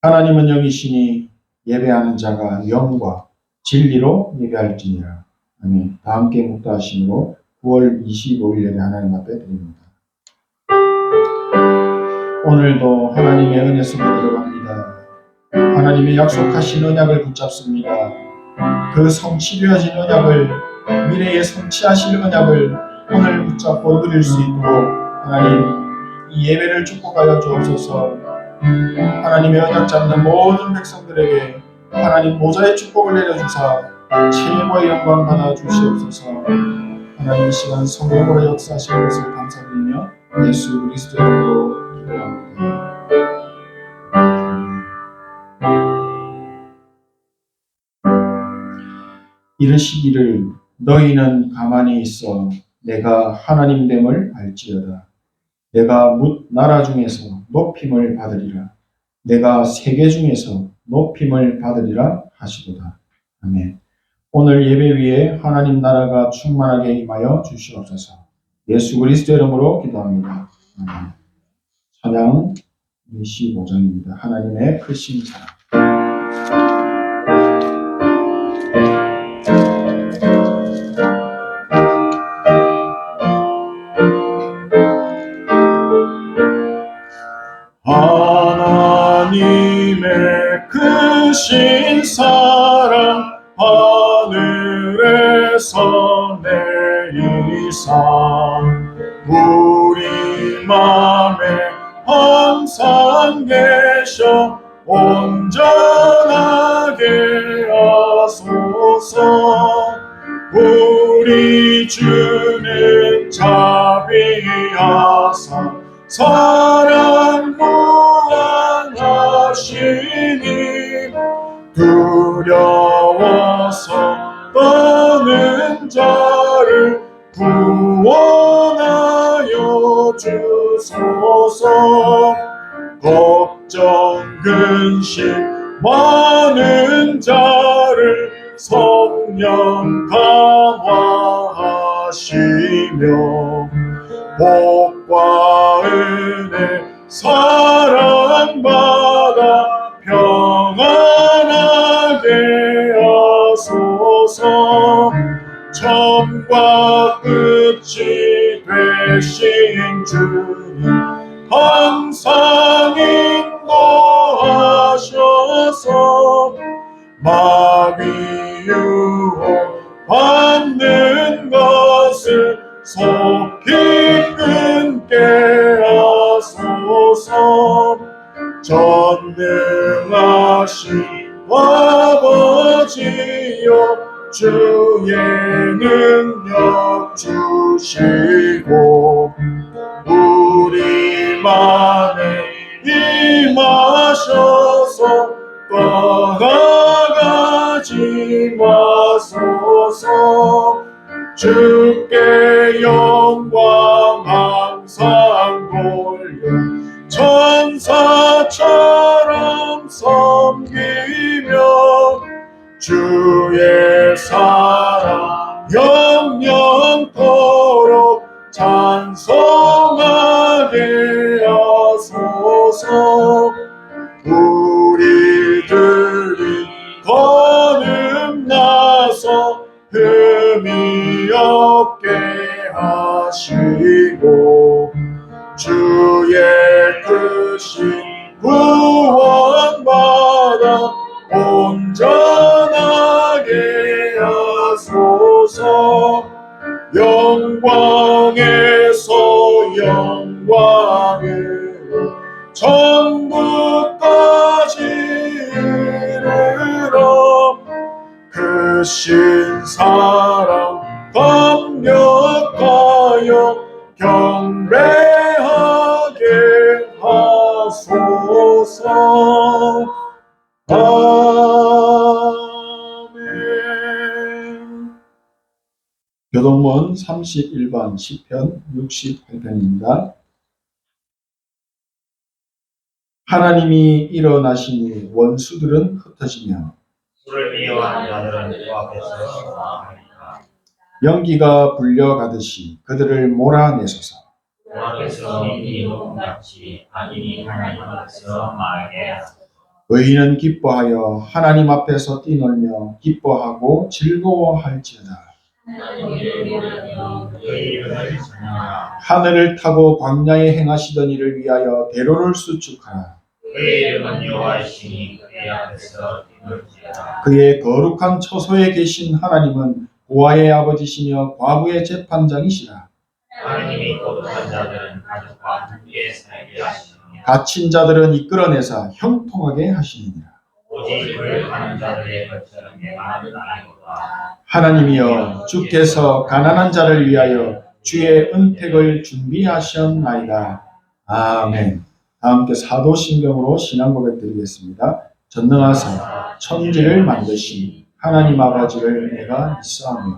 하나님은 영이시니 예배하는 자가 영과 진리로 예배할지니라. 아멘. 다 함께 묵도하심으로 9월 25일 예배 하나님 앞에 드립니다. 오늘도 하나님의 은혜 속에 들어갑니다. 하나님의 약속하신 언약을 붙잡습니다. 그 성취되어진 언약을, 미래에 성취하실 언약을 오늘 붙잡고 누릴 수 있도록 하나님 이 예배를 축복하여 주옵소서. 하나님의 언약 잡는 모든 백성들에게 하나님 보좌의 축복을 내려주사 최고의 영광 받아 주시옵소서. 하나님 이 시간 성령으로 역사하시는 것을 감사드리며 예수 그리스도의 이름으로 기도합니다. 이르시기를 너희는 가만히 있어 내가 하나님됨을 알지어다. 내가 뭇 나라 중에서 높임을 받으리라. 내가 세계 중에서 높임을 받으리라 하시도다. 아멘. 오늘 예배 위에 하나님 나라가 충만하게 임하여 주시옵소서. 예수 그리스도의 이름으로 기도합니다. 아멘. 찬양 25장입니다. 하나님의 크신 사랑. 하나님의 크신 사랑 하늘에서 내리사 우리 맘에 항상 계셔 온전하게 하소서. 우리 주는 자비하사 사랑 무한하시니 두려워서 떠는 자를 구원하여 주소서. 걱정 근심 많은 자를 성령 강화하시며 복과 은혜 사랑받아 평안하게 하소서. 처음과 끝이 되신 주님 항상 인도하셔서 마귀 유혹 받는 것을 속히 끊게 하소서. 전능하신 아버지여 주의 능력 주시고 우리 맘에 임하셔서 떠나가지 마소서. 주께 영광 항상 돌려 천사처럼 섬기며 주의 사랑 영영토록 찬송하게 하소서. 우리들이 거듭나서 흠이 없게 하시고 주의 크신 구원받아 온전하게 하소서. 영광에서 영광으로 천국까지 이르러 크신 사랑 감격하여 경배하게 하소서. 아멘. 교동문 31번 시편 68편입니다. 하나님이 일어나시니 원수들은 흩어지며 주를 미워하는 자들은 그 앞에서 망하리라. 연기가 불려가듯이 그들을 몰아내소서. 여호와께서 이미 녹음같이 악인이 하나님 앞에서 망하게 하소서. 의인은 기뻐하여 하나님 앞에서 뛰놀며 기뻐하고 즐거워할지어다. 하늘을 타고 광야에 행하시던 일을 위하여 대로를 수축하라. 그의 이름은 여호와이시니 그의 앞에서 뛰놀지어다. 그의 거룩한 처소에 계신 하나님은 고아의 아버지시며 과부의 재판장이시라. 하나님이 거룩한 자들은 가족과 함께 살게 하시니 갇힌 자들은 이끌어내사 형통하게 하시느니라. 오직 불 가는 자들의 것처럼 행하는 아니로다. 하나님이여 주께서 가난한 자를 위하여 주의 은택을 준비하셨나이다. 아멘. 함께 사도신경으로 신앙 고백 드리겠습니다. 전능하사 천지를 만드신 하나님 아버지를 내가 믿사오니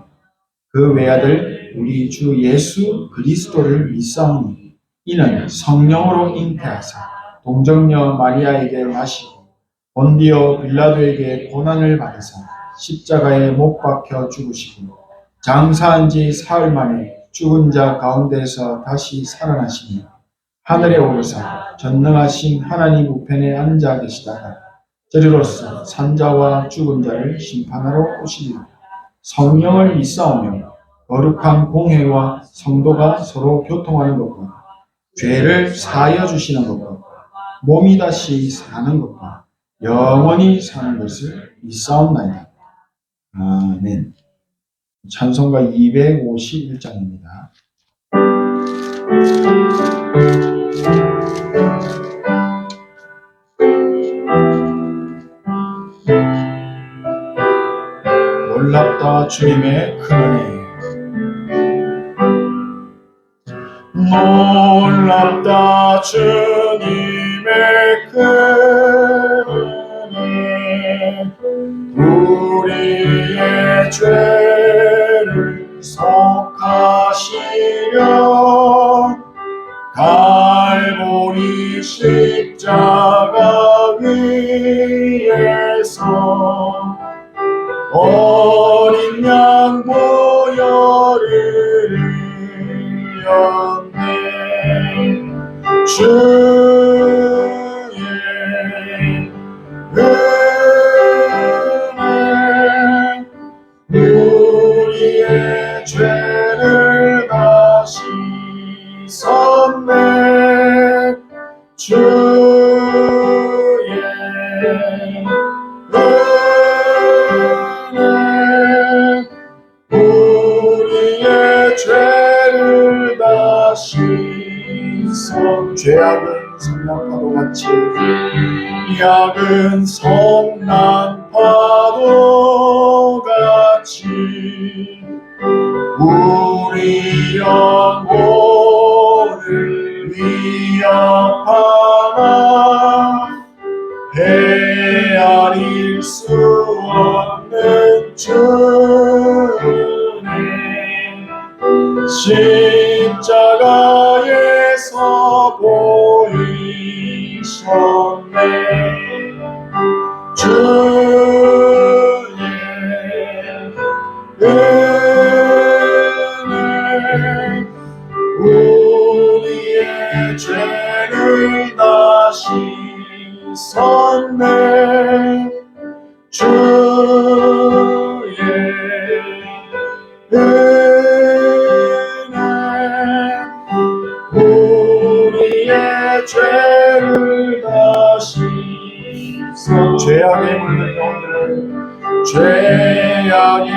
그 외아들 우리 주 예수 그리스도를 믿사오니 이는 성령으로 잉태하사 동정녀 마리아에게 나시고 본디오 빌라도에게 고난을 받으사 십자가에 못 박혀 죽으시고 장사한 지 사흘 만에 죽은 자 가운데서 다시 살아나시니 하늘에 오르사 전능하신 하나님 우편에 앉아 계시다가 저리로서 산자와 죽은 자를 심판하러 오시리라. 성령을 믿사오며 거룩한 공회와 성도가 서로 교통하는 것과 죄를 사하여 주시는 것과 몸이 다시 사는 것과 영원히 사는 것을 믿사옵나이다. 아멘. 찬송가 251장입니다. 놀랍다 주님의 큰 은혜. 놀랍다 주님의 큰 은혜. 우리의 죄를 속하시려 갈보리 십자가 위에서 어린 양 보혈을 흘렸네. 주의 은혜 우리의 죄를 다 씻었네. 주의 은혜 우리의 죄를 다 씻어. 죄악은 성난 파도같이 약은 성난 파도같이 우리 영혼을 위협하나 헤아릴 수 없는 주의 십자가에서 보이셨네. 주의 은혜 우리의 죄를 다 씻었네. 주의 은혜 우리의 죄를 다 씻어. 죄악에 물든 영혼들을 죄악에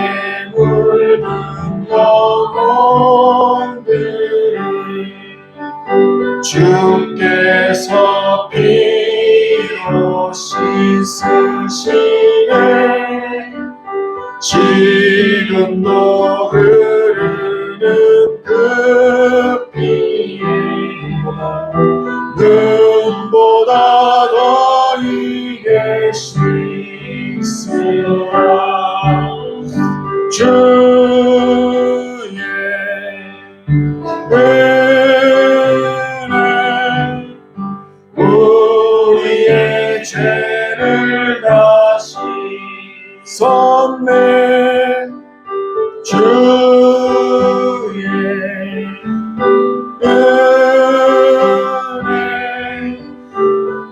물든 영혼들을 주께서 피로 씻으시네. 지금도 흐르는 그 피에 눈보다 더 이게 씻으라. 주의 은혜 우리의 죄를 다 씻었네. 주의 은혜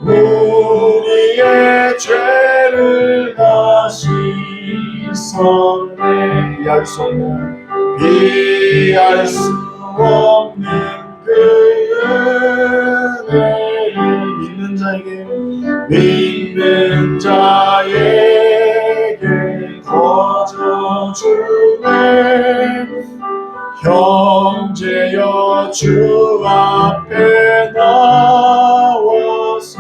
우리의 죄를 다시 섰네. 비할 수 없는 그 은혜를 믿는 자에게 거저주네. 형제여 주 앞에 나와서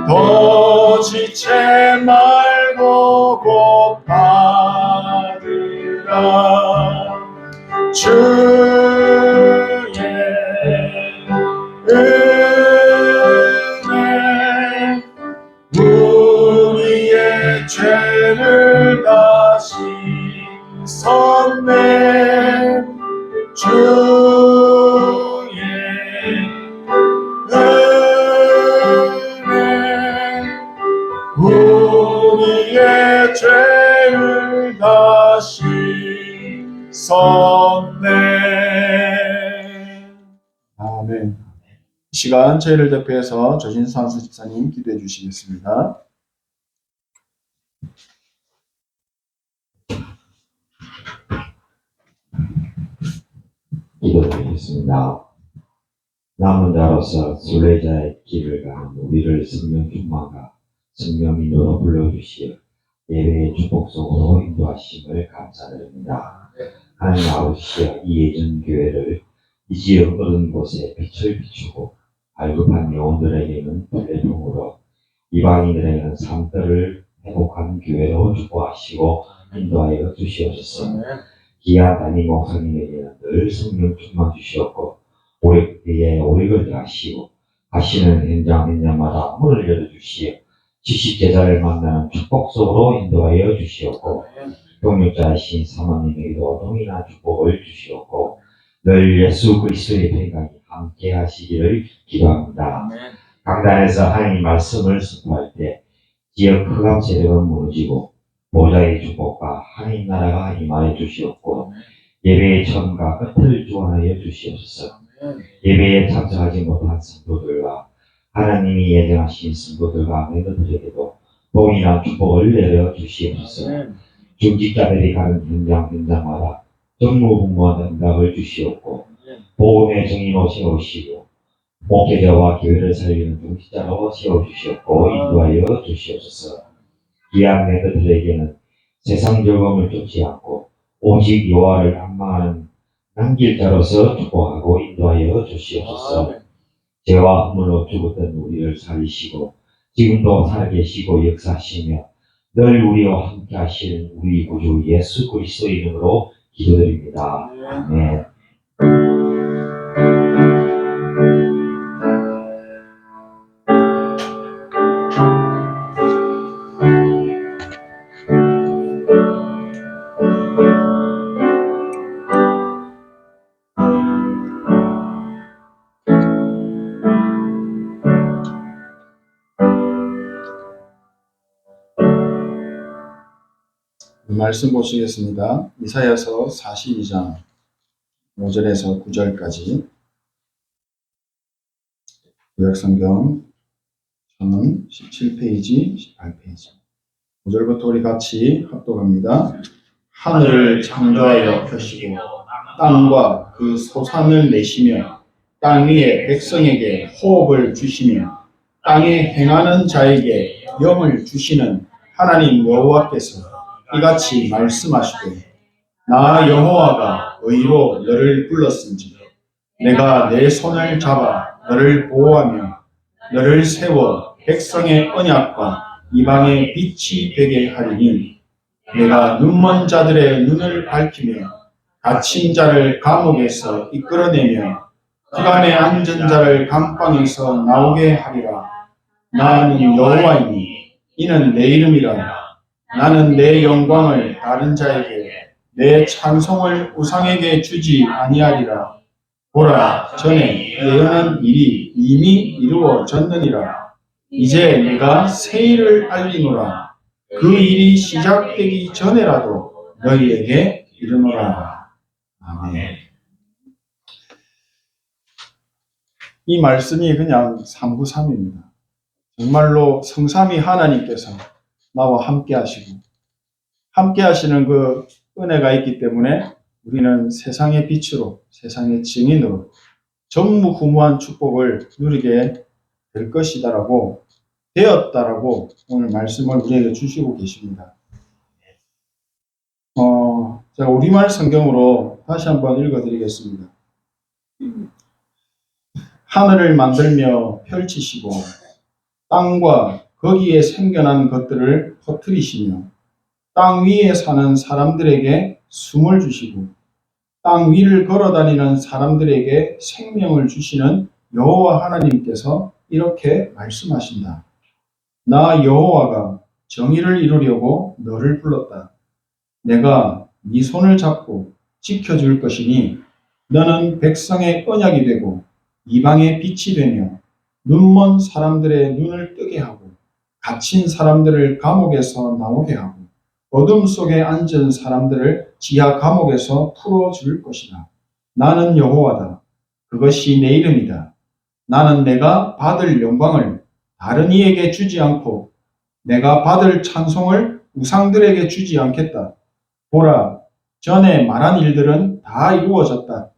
더 지체 말고 곧 받으라. 주의 은혜 우리의 죄를 다시 섰네. 주의 은혜 우리의 죄를 다시 섰네. 아멘. 이 시간 저희를 대표해서 조진수 집사님 기도해 주시겠습니다. 기도드리겠습니다. 남은 자로서 순례자의 길을 가는 우리를 성령 충만과 성령 인도로 불러주시어 예배의 축복 속으로 인도하심을 감사드립니다. 하나님 아버지여, 이 예전 교회를 이 지역 어른 곳에 빛을 비추고 발급한 영혼들에게는 불례종으로, 이방인들에게는 삶들을 회복한 교회로 축복하시고 인도하여 주시옵소서. 기아 담임 목사님에게는 늘 성령 충만 주시옵고 오래 걸리하시고 하시는 현장마다 문을 열어주시어 지식 제자를 만나는 축복 속으로 인도하여 주시옵고, 동역자이신 사모님에게도 동일한 축복을 주시옵고 늘 예수 그리스도의 평강이 함께 하시기를 기도합니다. 강단에서 하나님 말씀을 선포할 때 지역 흑암 세력은 무너지고 보좌의 축복과 하나님 나라가 임하여 주시옵고 예배의 처음과 끝을 주관하여 주시옵소서. 예배에 참석하지 못한 성도들과 하나님이 예정하신 성도들과 멤버들에게도 동일한 축복을 내려 주시옵소서. 중직자들이 가는 현장마다 정무분무한 응답을 주시옵고 복음의 정의로 세우시고 목회자와 교회를 살리는 중직자로 세워주시옵고 인도하여 주시옵소서. 귀한 멤버들에게는 세상 즐거움을 쫓지 않고 오직 여호와를 앙망하는 남길자로서 축복하고 인도하여 주시옵소서. 죄와 허물로 죽었던 우리를 살리시고 지금도 살아계시고 역사하시며 늘 우리와 함께 하시는 우리 구주 예수 그리스도 이름으로 기도드립니다. 아멘. 말씀 보시겠습니다. 이사야서 42장 5절에서 9절까지 구약성경 1017페이지, 18페이지 5절부터 우리 같이 합독합니다. 하늘을 창조하여 펴시고 땅과 그 소산을 내시며 땅 위에 백성에게 호흡을 주시며 땅에 행하는 자에게 영을 주시는 하나님 여호와께서 이같이 말씀하시되 나 여호와가 의로 너를 불렀은지 내가 내 손을 잡아 너를 보호하며 너를 세워 백성의 언약과 이방의 빛이 되게 하리니 내가 눈먼 자들의 눈을 밝히며 갇힌 자를 감옥에서 이끌어내며 기간에 앉은 자를 감방에서 나오게 하리라. 나는 여호와이니 이는 내 이름이라. 나는 내 영광을 다른 자에게 내 찬송을 우상에게 주지 아니하리라. 보라, 전에 예언한 일이 이미 이루어졌느니라. 이제 내가 새 일을 알리노라. 그 일이 시작되기 전에라도 너희에게 이르노라. 아멘. 이 말씀이 그냥 393입니다. 정말로 성삼위 하나님께서 나와 함께 하시고 함께 하시는 그 은혜가 있기 때문에 우리는 세상의 빛으로, 세상의 증인으로 전무후무한 축복을 누리게 될 것이다라고, 되었다라고 오늘 말씀을 우리에게 주시고 계십니다. 제가 우리말 성경으로 다시 한번 읽어드리겠습니다. 하늘을 만들며 펼치시고 땅과 거기에 생겨난 것들을 퍼뜨리시며 땅 위에 사는 사람들에게 숨을 주시고 땅 위를 걸어다니는 사람들에게 생명을 주시는 여호와 하나님께서 이렇게 말씀하신다. 나 여호와가 정의를 이루려고 너를 불렀다. 내가 네 손을 잡고 지켜줄 것이니 너는 백성의 언약이 되고 이방의 빛이 되며 눈먼 사람들의 눈을 뜨게 하고 갇힌 사람들을 감옥에서 나오게 하고 어둠 속에 앉은 사람들을 지하 감옥에서 풀어줄 것이다. 나는 여호와다. 그것이 내 이름이다. 나는 내가 받을 영광을 다른 이에게 주지 않고 내가 받을 찬송을 우상들에게 주지 않겠다. 보라, 전에 말한 일들은 다 이루어졌다.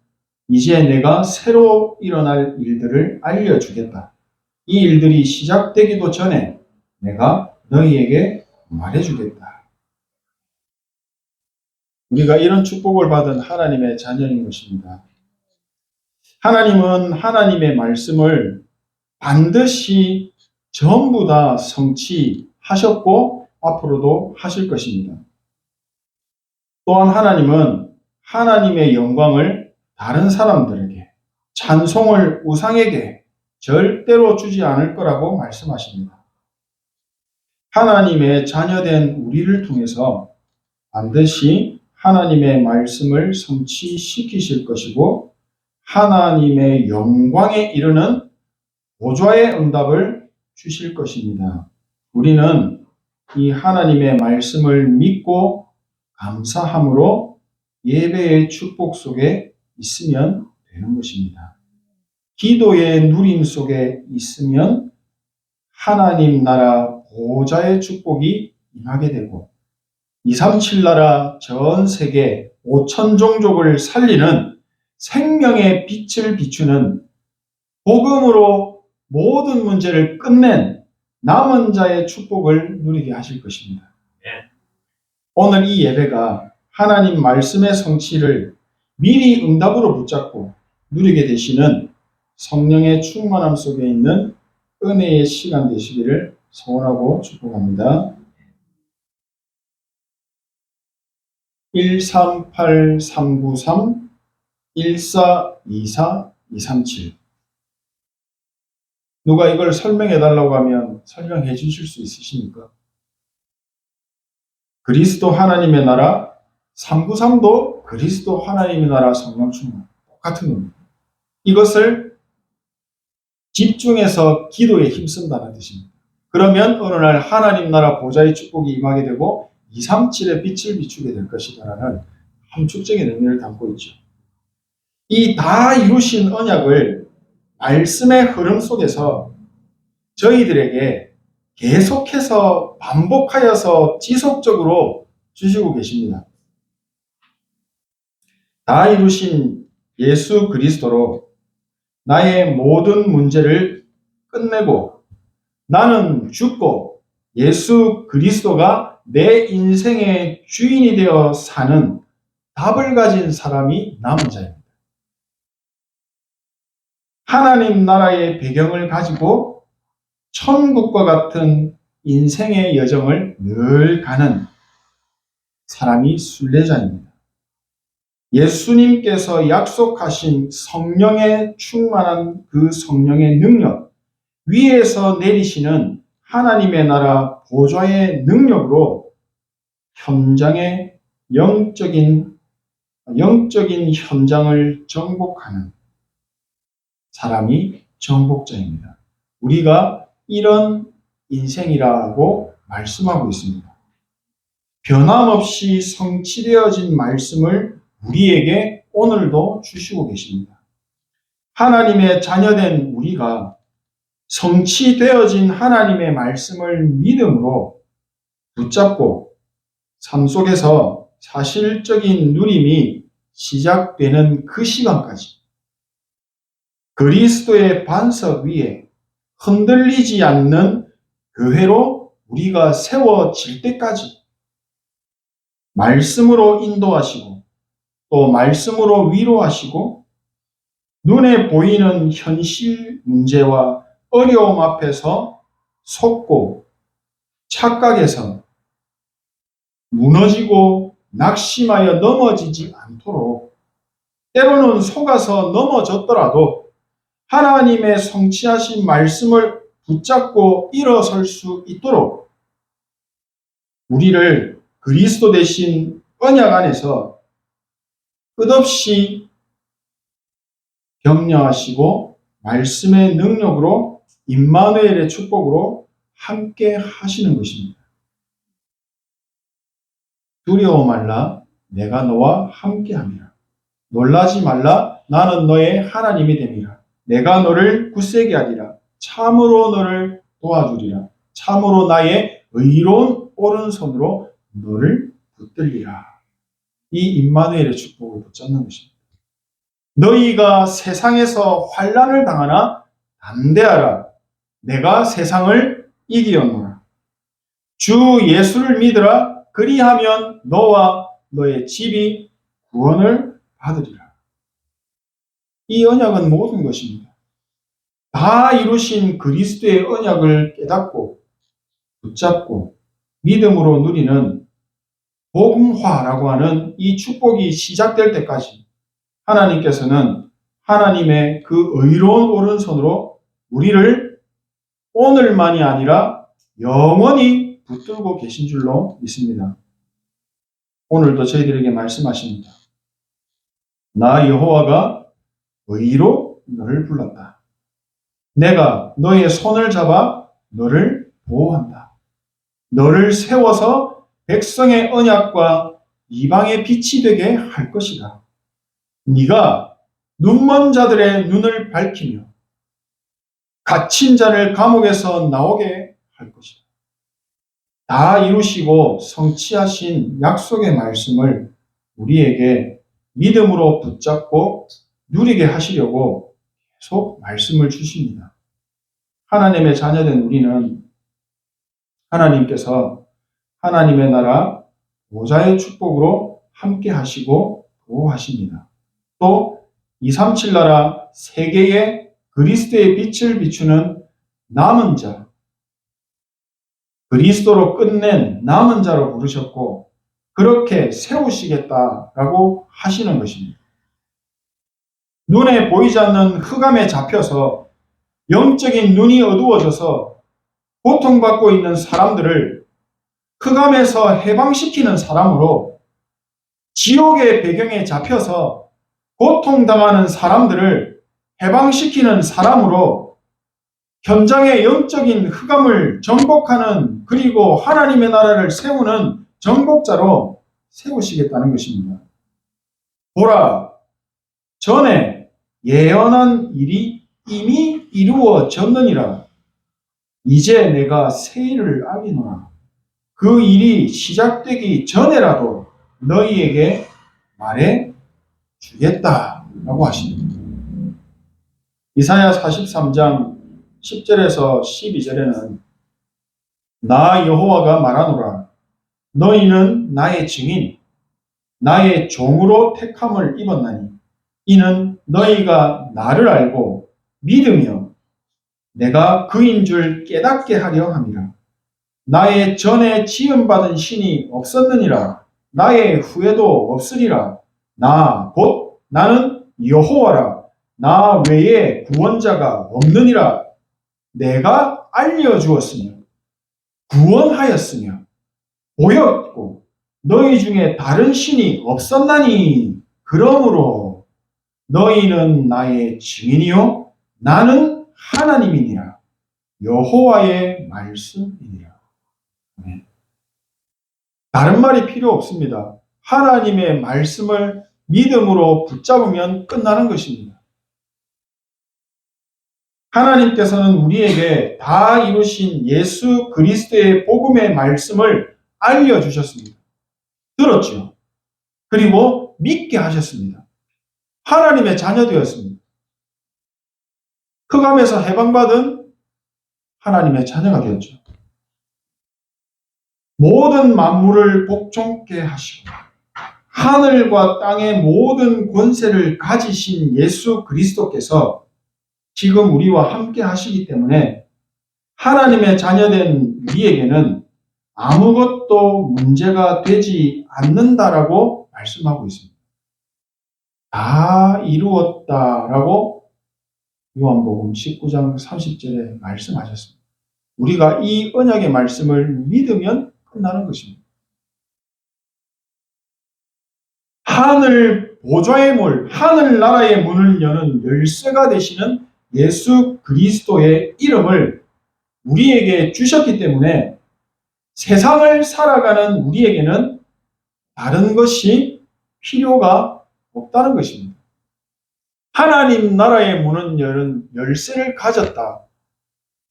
이제 내가 새로 일어날 일들을 알려주겠다. 이 일들이 시작되기도 전에 내가 너희에게 말해주겠다. 우리가 이런 축복을 받은 하나님의 자녀인 것입니다. 하나님은 하나님의 말씀을 반드시 전부 다 성취하셨고 앞으로도 하실 것입니다. 또한 하나님은 하나님의 영광을 다른 사람들에게, 찬송을 우상에게 절대로 주지 않을 거라고 말씀하십니다. 하나님의 자녀된 우리를 통해서 반드시 하나님의 말씀을 성취시키실 것이고 하나님의 영광에 이르는 보좌의 응답을 주실 것입니다. 우리는 이 하나님의 말씀을 믿고 감사함으로 예배의 축복 속에 있으면 되는 것입니다. 기도의 누림 속에 있으면 하나님 나라 보좌의 축복이 임하게 되고 237 나라 전 세계 5천 종족을 살리는 생명의 빛을 비추는 복음으로 모든 문제를 끝낸 남은 자의 축복을 누리게 하실 것입니다. 오늘 이 예배가 하나님 말씀의 성취를 미리 응답으로 붙잡고 누리게 되시는 성령의 충만함 속에 있는 은혜의 시간 되시기를 소원하고 축복합니다. 138393 1424 237 누가 이걸 설명해 달라고 하면 설명해 주실 수 있으십니까? 그리스도 하나님의 나라 393도 그리스도 하나님의 나라 성령 충만 똑같은 겁니다. 이것을 집중해서 기도에 힘쓴다는 뜻입니다. 그러면 어느 날 하나님 나라 보좌의 축복이 임하게 되고 237의 빛을 비추게 될 것이다라는 함축적인 의미를 담고 있죠. 이 다 이루신 언약을 말씀의 흐름 속에서 저희들에게 계속해서 반복하여서 지속적으로 주시고 계십니다. 다 이루신 예수 그리스도로 나의 모든 문제를 끝내고 나는 죽고 예수 그리스도가 내 인생의 주인이 되어 사는 답을 가진 사람이 남은 자입니다. 하나님 나라의 배경을 가지고 천국과 같은 인생의 여정을 늘 가는 사람이 순례자입니다. 예수님께서 약속하신 성령의 충만한 그 성령의 능력, 위에서 내리시는 하나님의 나라 보좌의 능력으로 현장의 영적인 현장을 정복하는 사람이 정복자입니다. 우리가 이런 인생이라고 말씀하고 있습니다. 변함없이 성취되어진 말씀을 우리에게 오늘도 주시고 계십니다. 하나님의 자녀된 우리가 성취되어진 하나님의 말씀을 믿음으로 붙잡고 삶 속에서 사실적인 누림이 시작되는 그 시간까지 그리스도의 반석 위에 흔들리지 않는 교회로 우리가 세워질 때까지 말씀으로 인도하시고 또 말씀으로 위로하시고 눈에 보이는 현실 문제와 어려움 앞에서 속고 착각해서 무너지고 낙심하여 넘어지지 않도록 때로는 속아서 넘어졌더라도 하나님의 성취하신 말씀을 붙잡고 일어설 수 있도록 우리를 그리스도 대신 언약 안에서 끝없이 격려하시고 말씀의 능력으로 임마누엘의 축복으로 함께 하시는 것입니다. 두려워 말라 내가 너와 함께함이라. 놀라지 말라 나는 너의 하나님이 됨이라. 내가 너를 굳세게 하리라. 참으로 너를 도와주리라. 참으로 나의 의로운 오른손으로 너를 붙들리라. 이 임마누엘의 축복을 붙잡는 것입니다. 너희가 세상에서 환난을 당하나 담대하라. 내가 세상을 이기었노라. 주 예수를 믿으라. 그리하면 너와 너의 집이 구원을 받으리라. 이 언약은 모든 것입니다. 다 이루신 그리스도의 언약을 깨닫고 붙잡고 믿음으로 누리는 복음화라고 하는 이 축복이 시작될 때까지 하나님께서는 하나님의 그 의로운 오른손으로 우리를 오늘만이 아니라 영원히 붙들고 계신 줄로 믿습니다. 오늘도 저희들에게 말씀하십니다. 나 여호와가 의로 너를 불렀다. 내가 너의 손을 잡아 너를 보호한다. 너를 세워서 백성의 언약과 이방의 빛이 되게 할 것이다. 네가 눈먼 자들의 눈을 밝히며 갇힌 자를 감옥에서 나오게 할 것이다. 다 이루시고 성취하신 약속의 말씀을 우리에게 믿음으로 붙잡고 누리게 하시려고 계속 말씀을 주십니다. 하나님의 자녀된 우리는 하나님께서 하나님의 나라 보좌의 축복으로 함께 하시고 보호하십니다. 또 237 나라 세계에 그리스도의 빛을 비추는 남은 자, 그리스도로 끝낸 남은 자로 부르셨고 그렇게 세우시겠다라고 하시는 것입니다. 눈에 보이지 않는 흑암에 잡혀서 영적인 눈이 어두워져서 고통받고 있는 사람들을 흑암에서 해방시키는 사람으로, 지옥의 배경에 잡혀서 고통당하는 사람들을 해방시키는 사람으로 현장의 영적인 흑암을 정복하는, 그리고 하나님의 나라를 세우는 정복자로 세우시겠다는 것입니다. 보라, 전에 예언한 일이 이미 이루어졌느니라. 이제 내가 새 일을 알리노라. 그 일이 시작되기 전에라도 너희에게 말해 주겠다라고 하십니다. 이사야 43장 10절에서 12절에는 나 여호와가 말하노라. 너희는 나의 증인, 나의 종으로 택함을 입었나니 이는 너희가 나를 알고 믿으며 내가 그인 줄 깨닫게 하려 함이라. 나의 전에 지음받은 신이 없었느니라. 나의 후에도 없으리라. 나 곧 나는 여호와라. 나 외에 구원자가 없느니라. 내가 알려주었으며 구원하였으며 보였고 너희 중에 다른 신이 없었나니 그러므로 너희는 나의 증인이요 나는 하나님이니라. 여호와의 말씀이니라. 다른 말이 필요 없습니다. 하나님의 말씀을 믿음으로 붙잡으면 끝나는 것입니다. 하나님께서는 우리에게 다 이루신 예수 그리스도의 복음의 말씀을 알려주셨습니다. 들었죠. 그리고 믿게 하셨습니다. 하나님의 자녀 되었습니다. 흑암에서 해방받은 하나님의 자녀가 되었죠. 모든 만물을 복종케 하시고 하늘과 땅의 모든 권세를 가지신 예수 그리스도께서 지금 우리와 함께 하시기 때문에 하나님의 자녀된 우리에게는 아무것도 문제가 되지 않는다라고 말씀하고 있습니다. 다 이루었다라고 요한복음 19장 30절에 말씀하셨습니다. 우리가 이 언약의 말씀을 믿으면 끝나는 것입니다. 하늘 보좌의 문, 하늘나라의 문을 여는 열쇠가 되시는 예수 그리스도의 이름을 우리에게 주셨기 때문에 세상을 살아가는 우리에게는 다른 것이 필요가 없다는 것입니다. 하나님 나라의 문은 여는 열쇠를 가졌다.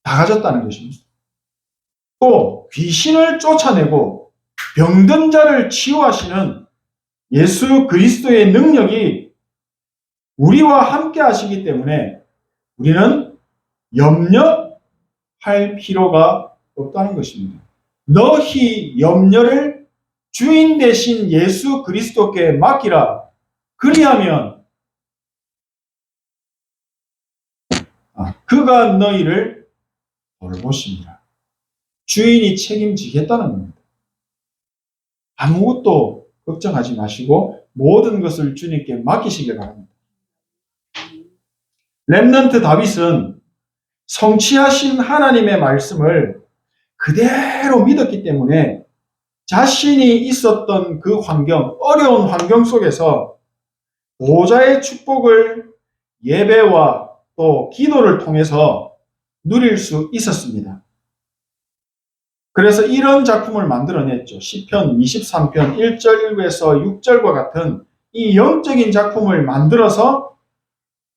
다 가졌다는 것입니다. 또 귀신을 쫓아내고 병든 자를 치유하시는 예수 그리스도의 능력이 우리와 함께 하시기 때문에 우리는 염려할 필요가 없다는 것입니다. 너희 염려를 주인 되신 예수 그리스도께 맡기라. 그리하면 그가 너희를 돌보십니다. 주인이 책임지겠다는 겁니다. 아무것도 걱정하지 마시고 모든 것을 주님께 맡기시길 바랍니다. 렘넌트 다윗은 성취하신 하나님의 말씀을 그대로 믿었기 때문에 자신이 있었던 그 환경, 어려운 환경 속에서 보좌의 축복을 예배와 또 기도를 통해서 누릴 수 있었습니다. 그래서 이런 작품을 만들어냈죠. 시편 23편 1절 1구에서 6절과 같은 이 영적인 작품을 만들어서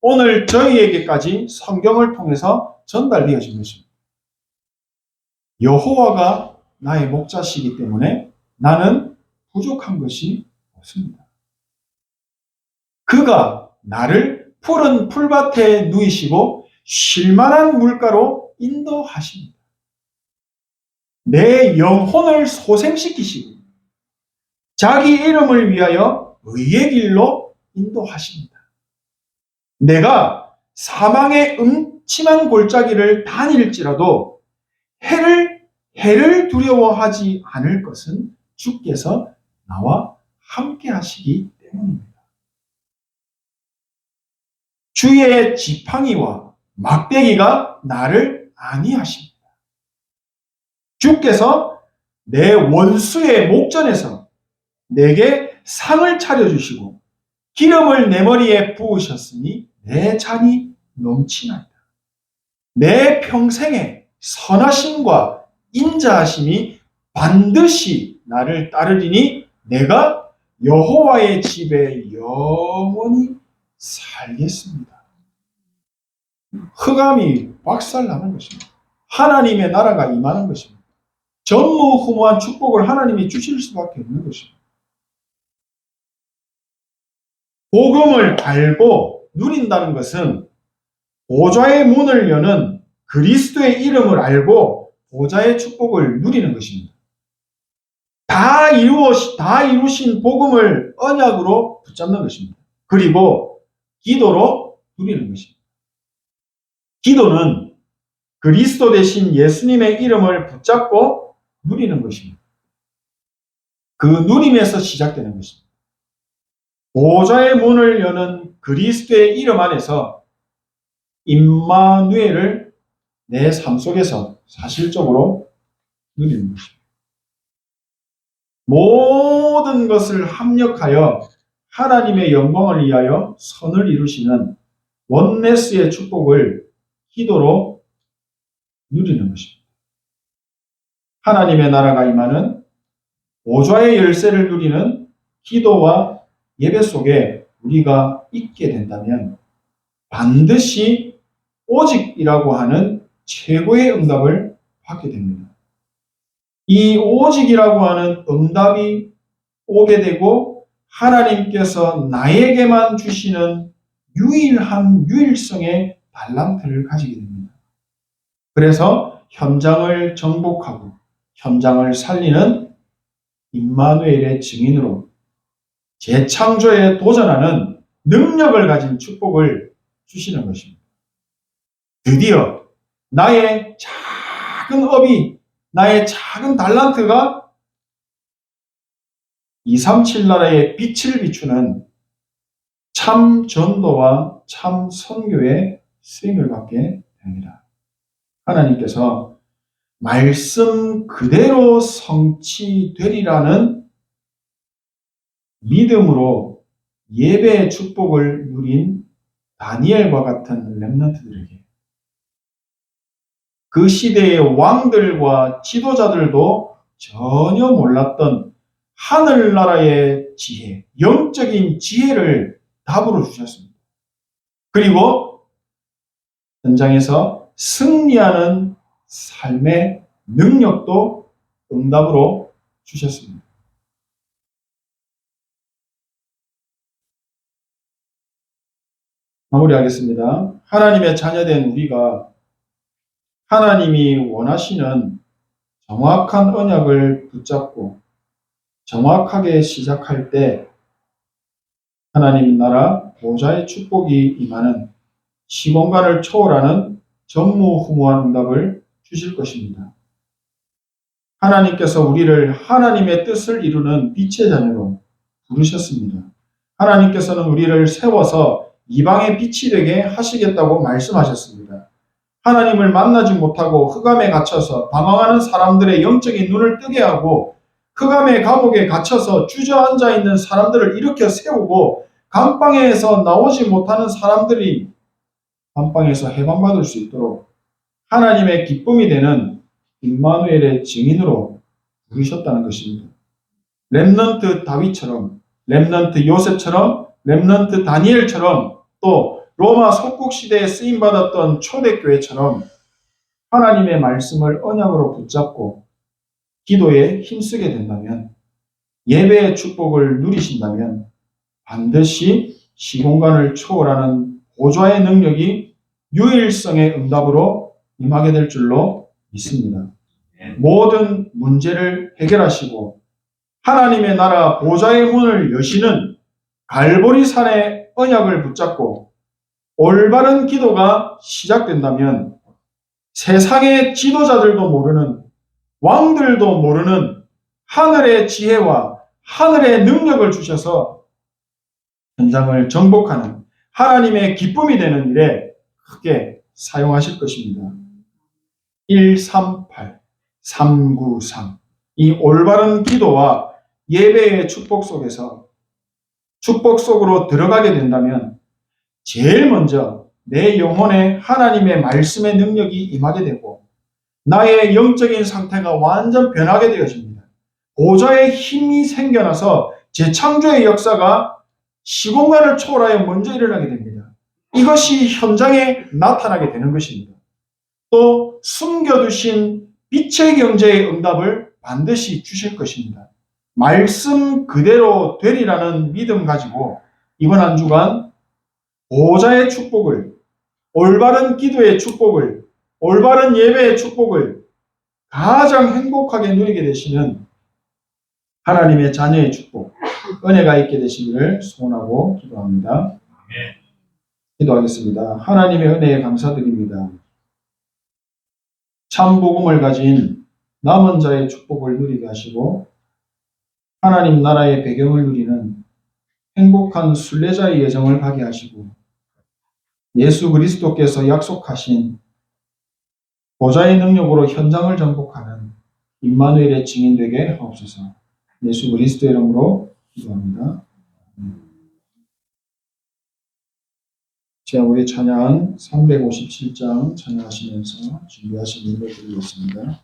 오늘 저희에게까지 성경을 통해서 전달되어진 것입니다. 여호와가 나의 목자시기 때문에 나는 부족한 것이 없습니다. 그가 나를 푸른 풀밭에 누이시고 쉴만한 물가로 인도하십니다. 내 영혼을 소생시키시고 자기 이름을 위하여 의의 길로 인도하십니다. 내가 사망의 음침한 골짜기를 다닐지라도 해를 두려워하지 않을 것은 주께서 나와 함께 하시기 때문입니다. 주의 지팡이와 막대기가 나를 안위하십니다. 주께서 내 원수의 목전에서 내게 상을 차려주시고 기름을 내 머리에 부으셨으니 내 잔이 넘치나이다. 내 평생에 선하심과 인자하심이 반드시 나를 따르리니 내가 여호와의 집에 영원히 살겠습니다. 흑암이 박살나는 것입니다. 하나님의 나라가 임하는 것입니다. 전무후무한 축복을 하나님이 주실 수밖에 없는 것입니다. 복음을 알고 누린다는 것은 보좌의 문을 여는 그리스도의 이름을 알고 보좌의 축복을 누리는 것입니다. 다 이루신 복음을 언약으로 붙잡는 것입니다. 그리고 기도로 누리는 것입니다. 기도는 그리스도 대신 예수님의 이름을 붙잡고 누리는 것입니다. 그 누림에서 시작되는 것입니다. 보좌의 문을 여는 그리스도의 이름 안에서 임마누엘을 내 삶 속에서 사실적으로 누리는 것입니다. 모든 것을 합력하여 하나님의 영광을 위하여 선을 이루시는 원네스의 축복을 기도로 누리는 것입니다. 하나님의 나라가 임하는 보좌의 열쇠를 누리는 기도와 예배 속에 우리가 있게 된다면 반드시 오직이라고 하는 최고의 응답을 받게 됩니다. 이 오직이라고 하는 응답이 오게 되고 하나님께서 나에게만 주시는 유일한 유일성의 달란트를 가지게 됩니다. 그래서 현장을 정복하고 현장을 살리는 임마누엘의 증인으로 재창조에 도전하는 능력을 가진 축복을 주시는 것입니다. 드디어 나의 작은 업이, 나의 작은 달란트가 237 나라의 빛을 비추는 참 전도와 참 선교의 쓰임을 받게 됩니다. 하나님께서 말씀 그대로 성취되리라는 믿음으로 예배의 축복을 누린 다니엘과 같은 렘넌트들에게, 그 시대의 왕들과 지도자들도 전혀 몰랐던 하늘나라의 지혜, 영적인 지혜를 답으로 주셨습니다. 그리고 현장에서 승리하는 삶의 능력도 응답으로 주셨습니다. 마무리하겠습니다. 하나님의 자녀된 우리가 하나님이 원하시는 정확한 언약을 붙잡고 정확하게 시작할 때 하나님 나라 보좌의 축복이 임하는 시공간을 초월하는 전무후무한 응답을 주실 것입니다. 하나님께서 우리를 하나님의 뜻을 이루는 빛의 자녀로 부르셨습니다. 하나님께서는 우리를 세워서 이방의 빛이 되게 하시겠다고 말씀하셨습니다. 하나님을 만나지 못하고 흑암에 갇혀서 방황하는 사람들의 영적인 눈을 뜨게 하고 흑암의 감옥에 갇혀서 주저앉아 있는 사람들을 일으켜 세우고 감방에서 나오지 못하는 사람들이 감방에서 해방받을 수 있도록 하나님의 기쁨이 되는 임마누엘의 증인으로 부르셨다는 것입니다. 렘넌트 다윗처럼, 렘넌트 요셉처럼, 렘넌트 다니엘처럼, 또 로마 속국 시대에 쓰임 받았던 초대교회처럼 하나님의 말씀을 언약으로 붙잡고 기도에 힘쓰게 된다면, 예배의 축복을 누리신다면 반드시 시공간을 초월하는 보좌의 능력이 유일성의 응답으로 임하게 될 줄로 믿습니다. 모든 문제를 해결하시고 하나님의 나라 보좌의 문을 여시는 갈보리산의 언약을 붙잡고 올바른 기도가 시작된다면 세상의 지도자들도 모르는, 왕들도 모르는 하늘의 지혜와 하늘의 능력을 주셔서 현장을 정복하는 하나님의 기쁨이 되는 일에 크게 사용하실 것입니다. 138, 393, 이 올바른 기도와 예배의 축복 속에서 축복 속으로 들어가게 된다면 제일 먼저 내 영혼에 하나님의 말씀의 능력이 임하게 되고 나의 영적인 상태가 완전 변하게 되어집니다. 보좌의 힘이 생겨나서 재창조의 역사가 시공간을 초월하여 먼저 일어나게 됩니다. 이것이 현장에 나타나게 되는 것입니다. 또 숨겨두신 빛의 경제의 응답을 반드시 주실 것입니다. 말씀 그대로 되리라는 믿음 가지고 이번 한 주간 보좌의 축복을, 올바른 기도의 축복을, 올바른 예배의 축복을 가장 행복하게 누리게 되시는 하나님의 자녀의 축복, 은혜가 있게 되시기를 소원하고 기도합니다. 기도하겠습니다. 하나님의 은혜에 감사드립니다. 참 복음을 가진 남은 자의 축복을 누리게 하시고 하나님 나라의 배경을 누리는 행복한 순례자의 여정을 가게 하시고 예수 그리스도께서 약속하신 보좌의 능력으로 현장을 정복하는 임마누엘의 증인 되게 하옵소서. 예수 그리스도의 이름으로 기도합니다. 제가 우리 찬양 357장 찬양하시면서 준비하신 일을 드리겠습니다.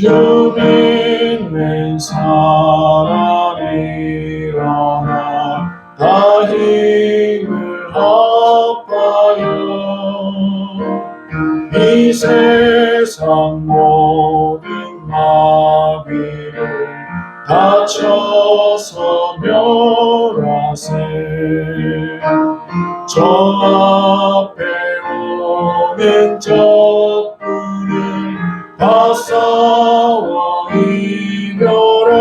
주 믿는 사람이라 다 힘을 합하여 이 세상 모든 마귀를 다쳐서 멸하세. 저 앞에 오는 적군을 다 싸워 이겨라.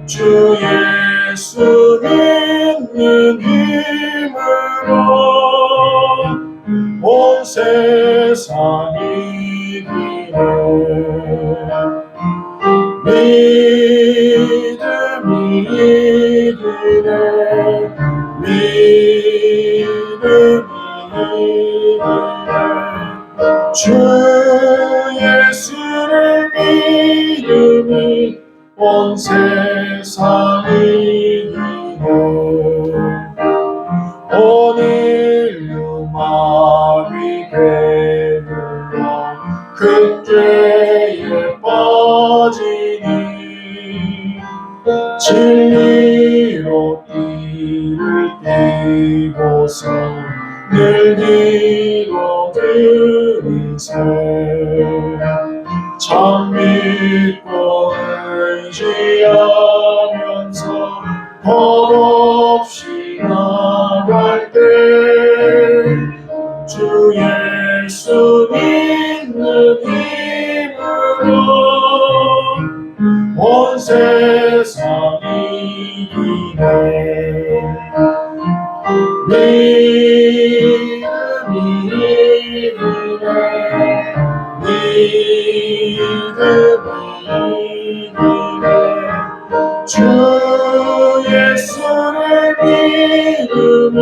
주 예수 믿는 힘으로 온 세상 이기네. 믿음이 이기네. 믿음이 이기네. 주 예수를 믿음이 온 세상 이기네. 오늘도 마귀 괴물로 극죄에 빠지니 진리로 띠를 띠고서 늘 뒤로 들이세. 참 믿고 의지하면서 겁없이 나갈 때 주 예수 믿는 힘으로 온 세상 이기네. 믿음이 이기네. 믿음이 이기네. 주 예수를 믿음이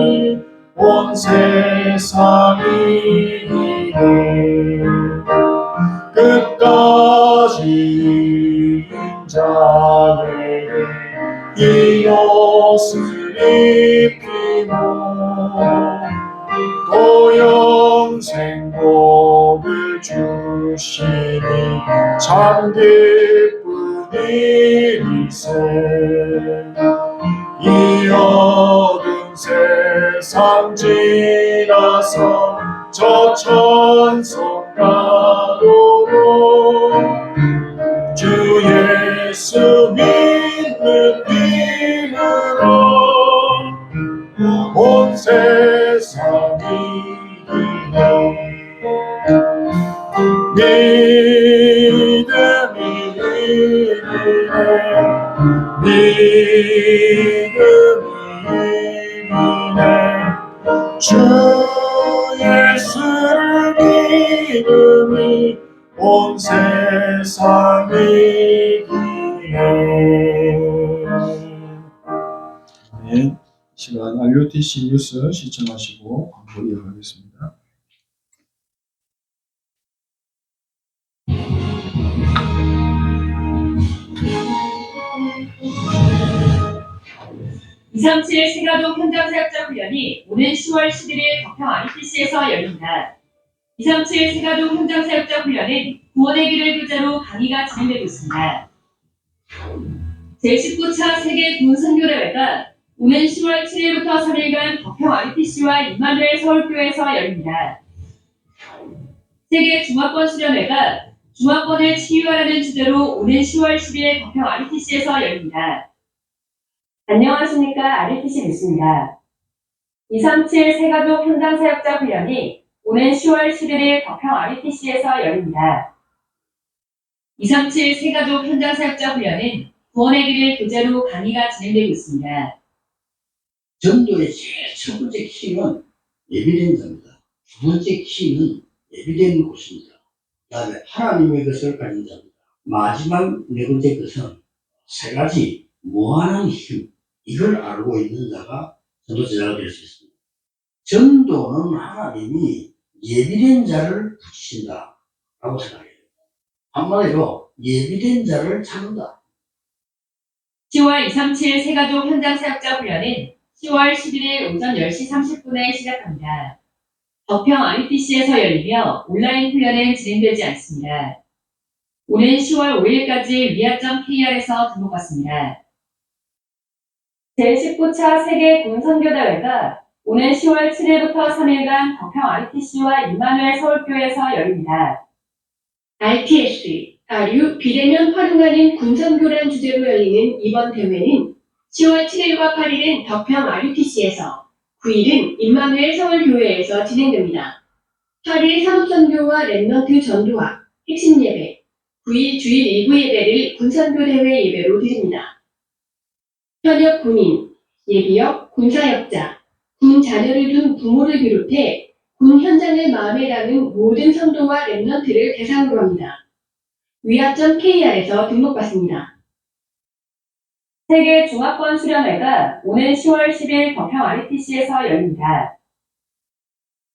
온 세상 이기네. 끝까지 이긴 자에게 이 옷을 입히고 또 영생 복을 주시니 참 기쁜 일이세. 이 어두운 세상 지나서 저 천성 가도록 주 예수 믿는 힘으로 온 세상 이기네. 믿음이 이기네. 믿음이 이기네. 주 예수를 믿음이 온 세상 이기네. 네, 시간 RUTC 뉴스 시청하시고 광고 이어가겠습니다. (237) 세가동 현장사역자 훈련이 오는 10월 11일 덕평 RUTC에서 열립니다. (237) 세가동 현장사역자 훈련은 구원의 길을 교재로 강의가 진행되고 있습니다. 제19차 세계 군선교대회가 오는 10월 7일부터 3일간 덕평 RUTC와 임마누엘 서울교회에서 열립니다. 세계 중화권 수련회가 중화권을 치유하라는 주제로 오는 10월 10일 덕평 RUTC에서 열립니다. 안녕하십니까. RUTC 뉴스입니다. 237 세가족 현장사역자 훈련이 오는 10월 11일 덕평 RUTC에서 열립니다. 237 세가족 현장사역자 훈련은 구원의 길을 교재로 강의가 진행되고 있습니다. 전도의 제일 첫 번째 키는 예비된 자입니다. 두 번째 키는 예비된 곳입니다. 그 다음에 하나님의 것을 가진 자입니다. 마지막 네 번째 것은 세 가지 무한한 힘, 이걸 알고 있는 자가 전도자가 될 수 있습니다. 전도는 하나님이 예비된 자를 붙이신다라고 생각해요. 한마디로 예비된 자를 찾는다. 10월 237 세가족 현장사역자 훈련은 10월 11일 오전 10시 30분에 시작합니다. 덕평 RUTC에서 열리며 온라인 훈련은 진행되지 않습니다. 오는 10월 5일까지 위아.kr에서 등록받습니다. 제19차 세계 군선교대회가 오는 10월 7일부터 3일간 덕평 RTC와 임마누엘 서울교회에서 열립니다. RTS, 아류, 비대면 활용하는 군선교란 주제로 열리는 이번 대회는 10월 7일과 8일은 덕평 RUTC에서, 9일은 임마누엘 서울교회에서 진행됩니다. 8일 사복선교와 랩넌트 전도학, 핵심 예배, 9일 주일 일부 예배를 군선교대회 예배로 드립니다. 현역 군인, 예비역, 군사역자, 군 자녀를 둔 부모를 비롯해 군 현장을 마음에 담은 모든 성도와 랩넌트를 대상으로 합니다. 위아.kr에서 등록받습니다. 세계 중화권 수련회가 오는 10월 10일 덕평 RTC에서 열립니다.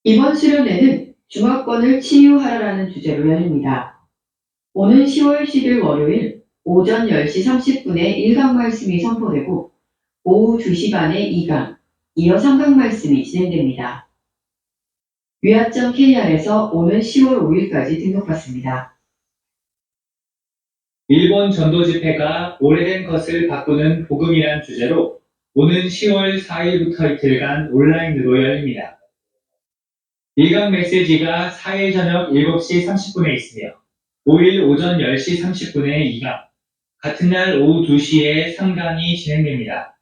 이번 수련회는 중화권을 치유하라라는 주제로 열립니다. 오는 10월 10일 월요일 오전 10시 30분에 1강 말씀이 선포되고 오후 2시 반에 2강, 이어 3강 말씀이 진행됩니다. 위아.kr에서 오는 10월 5일까지 등록받습니다. 일본 전도 집회가 오래된 것을 바꾸는 복음이란 주제로 오는 10월 4일부터 이틀간 온라인으로 열립니다. 1강 메시지가 4일 저녁 7시 30분에 있으며 5일 오전 10시 30분에 2강, 같은 날 오후 2시에 3강이 진행됩니다.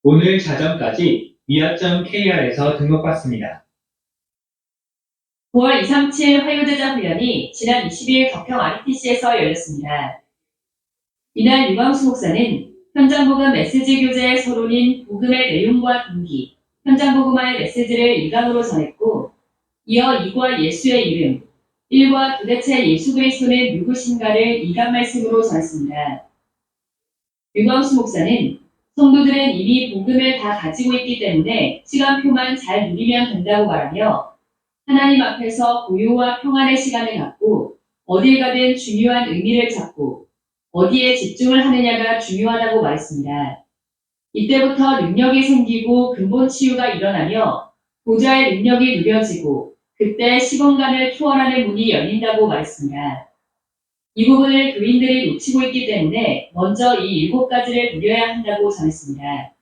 오늘 자정까지 위아.kr에서 등록받습니다. 9월 237 화요제자 훈련이 지난 20일 덕평 RTC에서 열렸습니다. 이날 유광수 목사는 현장복음 메시지 교재의 서론인 복음의 내용과 동기, 현장복음화의 메시지를 1강으로 전했고, 이어 2과 예수의 이름, 1과 도대체 예수 그리스도는 누구신가를 2강 말씀으로 전했습니다. 유광수 목사는 성도들은 이미 복음을 다 가지고 있기 때문에 시간표만 잘 누리면 된다고 말하며 하나님 앞에서 고요와 평안의 시간을 갖고 어딜 가든 중요한 의미를 찾고 어디에 집중을 하느냐가 중요하다고 말했습니다. 이때부터 능력이 생기고 근본 치유가 일어나며 보좌의 능력이 누려지고 그때 시공간을 초월하는 문이 열린다고 말했습니다. 이 부분을 교인들이 놓치고 있기 때문에 먼저 이 7가지를 누려야 한다고 전했습니다.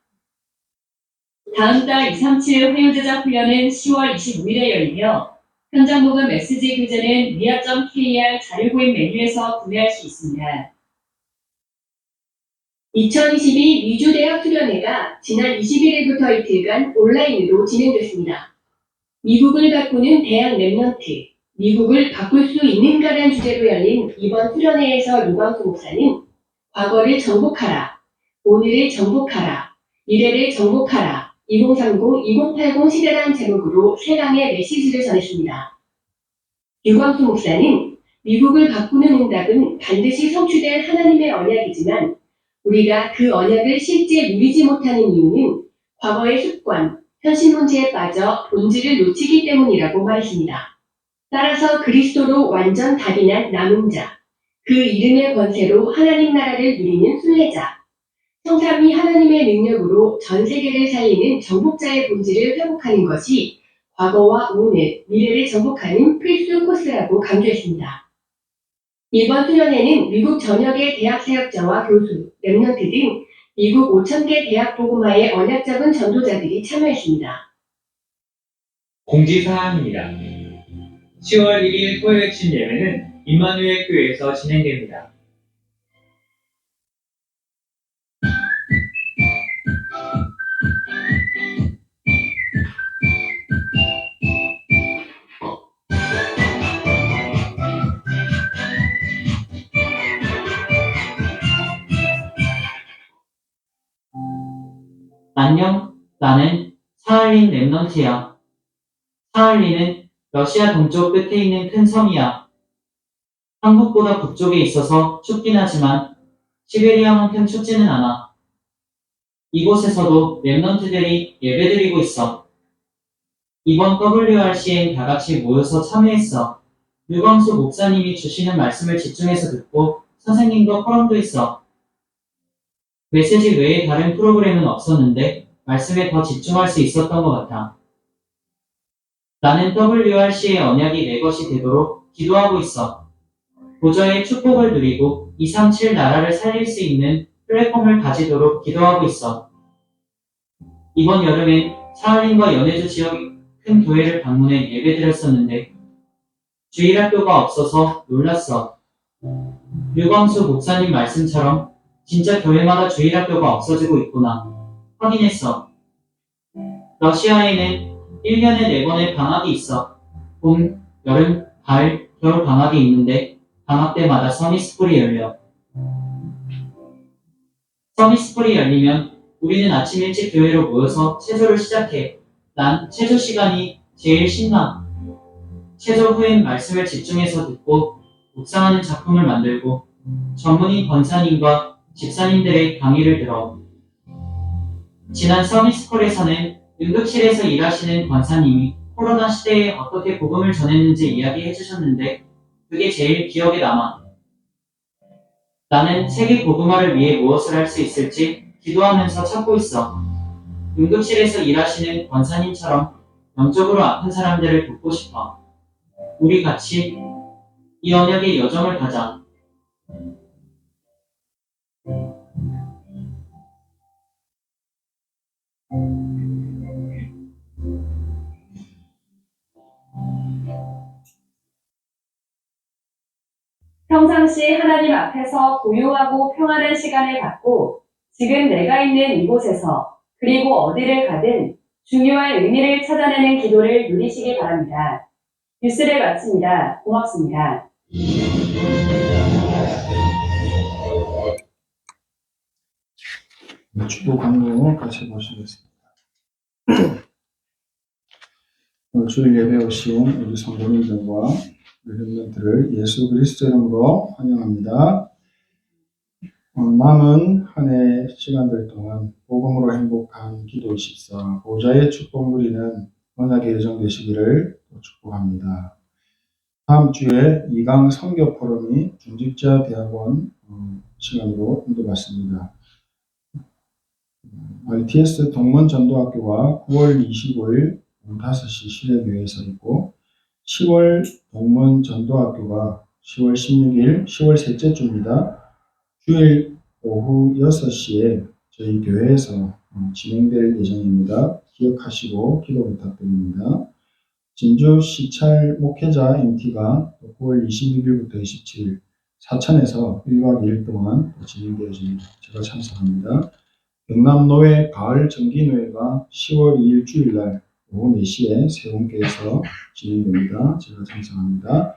다음 달 237 화요제자 훈련은 10월 25일에 열리며 현장복음 메시지 교재는 위아.kr 자료구입 메뉴에서 구매할 수 있습니다. 2022 미주대학 수련회가 지난 21일부터 이틀간 온라인으로 진행됐습니다. 미국을 바꾸는 대학 랩넌트, 미국을 바꿀 수 있는가라는 주제로 열린 이번 수련회에서 유광수 목사는 과거를 정복하라, 오늘을 정복하라, 미래를 정복하라, 2030-2080 시대라는 제목으로 3강의 메시지를 전했습니다. 유광수 목사는 미국을 바꾸는 응답은 반드시 성취될 하나님의 언약이지만 우리가 그 언약을 실제 누리지 못하는 이유는 과거의 습관, 현실 문제에 빠져 본질을 놓치기 때문이라고 말했습니다. 따라서 그리스도로 완전 답이 난 남은 자, 그 이름의 권세로 하나님 나라를 누리는 순례자, 성삼위 하나님의 능력으로 전 세계를 살리는 정복자의 본질을 회복하는 것이 과거와 오늘, 미래를 정복하는 필수 코스라고 강조했습니다. 이번 수련회는 미국 전역의 대학 사역자와 교수, 랩넌트 등 미국 5,000개 대학 복음화의 언약적인 전도자들이 참여했습니다. 공지사항입니다. 10월 1일 토요일 핵심 예배는 임마누엘 교회에서 진행됩니다. 안녕, 나는 사할린 랩넌트야. 사할린은 러시아 동쪽 끝에 있는 큰 섬이야. 한국보다 북쪽에 있어서 춥긴 하지만 시베리아만큼 춥지는 않아. 이곳에서도 랩넌트들이 예배드리고 있어. 이번 WRC엔 다 같이 모여서 참여했어. 유광수 목사님이 주시는 말씀을 집중해서 듣고 선생님과 포럼도 했어. 메시지 외에 다른 프로그램은 없었는데 말씀에 더 집중할 수 있었던 것 같아. 나는 WRC의 언약이 내 것이 되도록 기도하고 있어. 보좌의 축복을 누리고 237 나라를 살릴 수 있는 플랫폼을 가지도록 기도하고 있어. 이번 여름엔 사할린과 연해주 지역의 큰 교회를 방문해 예배드렸었는데 주일학교가 없어서 놀랐어. 류광수 목사님 말씀처럼 진짜 교회마다 주일학교가 없어지고 있구나 확인했어. 러시아에는 1년에 4번의 방학이 있어. 봄, 여름, 가을, 겨울 방학이 있는데 방학 때마다 서미스쿨이 열려. 서미스쿨이 열리면 우리는 아침 일찍 교회로 모여서 체조를 시작해. 난 체조 시간이 제일 신나. 체조 후엔 말씀을 집중해서 듣고 묵상하는 작품을 만들고 전문인 권사님과 집사님들의 강의를 들어. 지난 서미스쿨에서는 응급실에서 일하시는 권사님이 코로나 시대에 어떻게 복음을 전했는지 이야기해 주셨는데 그게 제일 기억에 남아. 나는 세계 복음화를 위해 무엇을 할 수 있을지 기도하면서 찾고 있어. 응급실에서 일하시는 권사님처럼 영적으로 아픈 사람들을 돕고 싶어. 우리 같이 이 언약의 여정을 가자. 평상시 하나님 앞에서 고요하고 평안한 시간을 갖고 지금 내가 있는 이곳에서 그리고 어디를 가든 중요한 의미를 찾아내는 기도를 누리시기 바랍니다. 뉴스를 마칩니다. 고맙습니다. 축복 강로 같이 보시겠습니다. 오늘 주일 예배 오신 우리 성도님들과 렘넌트를 예수 그리스도 이름으로 환영합니다. 남은 한 해 시간들 동안 복음으로 행복한 기도 24 보좌의 축복 누리는 언약의 여정 되시기를 축복합니다. 다음 주에 2강 선교 포럼이 중직자 대학원 시간으로 인도받습니다. RTS 동문전도학교가 9월 25일 5시 시내교회에서 있고 10월 동문전도학교가 10월 16일 10월 셋째 주입니다. 주일 오후 6시에 저희 교회에서 진행될 예정입니다. 기억하시고 기도 부탁드립니다. 진주 시찰 목회자 MT가 9월 26일부터 27일 사천에서 1박 2일 동안 진행되어집니다. 제가 참석합니다. 경남노회 가을 정기노회가 10월 2일 주일날 오후 4시에 세운교에서 진행됩니다. 제가 참석합니다.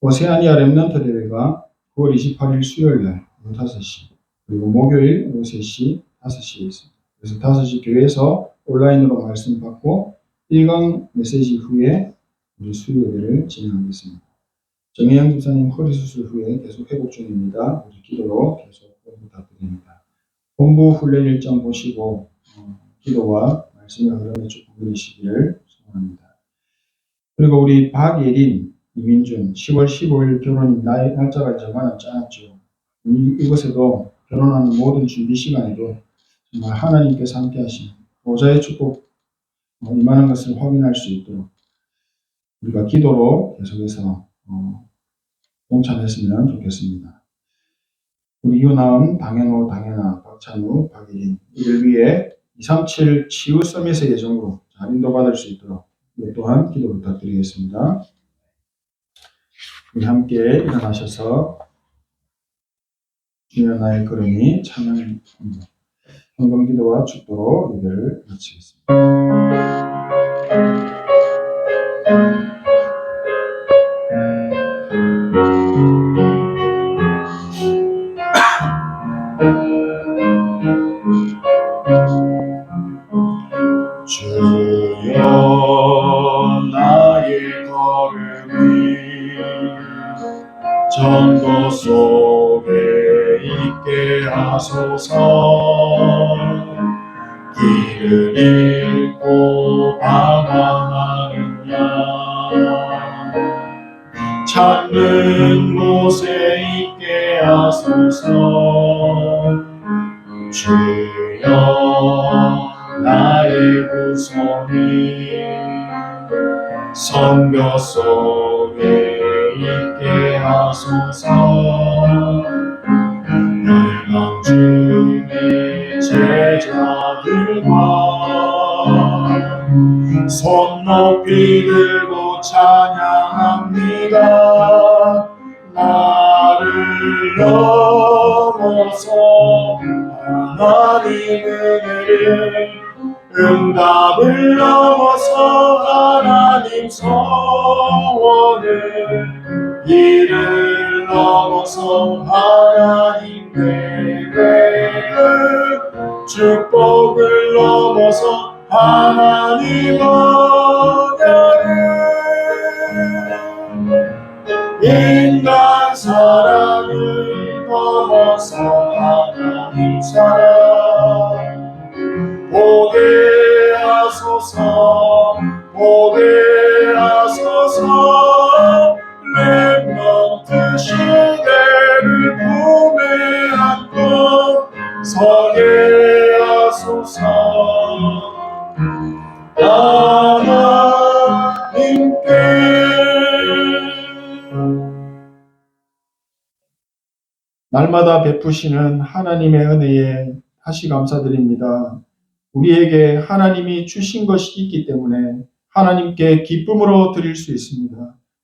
오세아니아 렘넌트 대회가 9월 28일 수요일날 오후 5시 그리고 목요일 오후 3시 5시에 있습니다. 그래서 5시 교회에서 온라인으로 말씀 받고 1강 메시지 후에 우리 수요 예배를 진행하겠습니다. 정혜영 집사님 허리 수술 후에 계속 회복 중입니다. 우리 기도로 계속 부탁드립니다. 본부 훈련 일정 보시고 기도와 말씀의 흐름에 축복 누리시기를 소원합니다. 그리고 우리 박예린, 이민준 10월 15일 결혼 날짜가 이제 얼마 남지 않았죠. 이곳에도 결혼하는 모든 준비 시간에도 정말 하나님께서 함께 하신 보좌의 축복 임하는 것을 확인할 수 있도록 우리가 기도로 계속해서 동참했으면 좋겠습니다. 우리 유나은, 당현호, 당현아, 박찬우, 박예린 이를 위해 237 치유 서밋의 예정으로 잘 인도받을 수 있도록 또한 기도 부탁드리겠습니다. 우리 함께 일어나셔서 주여 나의 걸음이 찬양 헌금 기도와 축도로 예배를 마치겠습니다. 주여 나의 걸음이 전도 속에 있게 하소서. 길을 잃고 방황하는 양 찾는 곳에 있게 하소서. 주여 나의 구원이 선교 속에 있게 하소서. 높이 들고 찬양합니다. 나를 넘어서 하나님의 은혜를 응답을 넘어서 하나님 소원을 이를 넘어서 하나님 계획을 축복을 넘어서 하나님 언약을 인간 사랑을 넘어서 하나님 사랑 보게 하소서 보게 하소서 렘넌트 시대를 품에 안고 서게 하소서 하나님께 날마다 베푸시는 하나님의 은혜에 다시 감사드립니다. 우리에게 하나님이 주신 것이 있기 때문에 하나님께 기쁨으로 드릴 수 있습니다.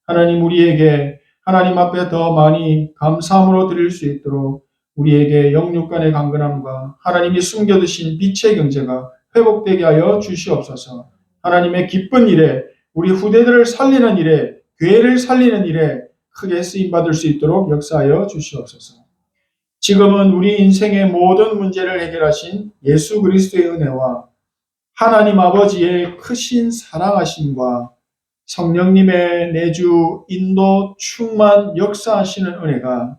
하나님 우리에게 하나님 앞에 더 많이 감사함으로 드릴 수 있도록 우리에게 영육간의 강건함과 하나님이 숨겨두신 빛의 경제가 회복되게 하여 주시옵소서. 하나님의 기쁜 일에 우리 후대들을 살리는 일에 교회를 살리는 일에 크게 쓰임받을 수 있도록 역사하여 주시옵소서. 지금은 우리 인생의 모든 문제를 해결하신 예수 그리스도의 은혜와 하나님 아버지의 크신 사랑하심과 성령님의 내주 인도 충만 역사하시는 은혜가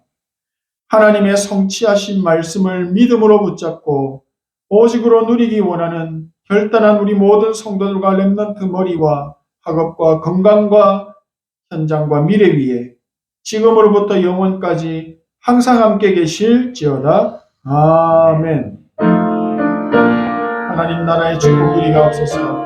하나님의 성취하신 말씀을 믿음으로 붙잡고 오직으로 누리기 원하는 결단한 우리 모든 성도들과 렘넌트 머리와 학업과 건강과 현장과 미래 위에 지금으로부터 영원까지 항상 함께 계실지어다. 아멘. 하나님 나라의 축복 누리가 없어서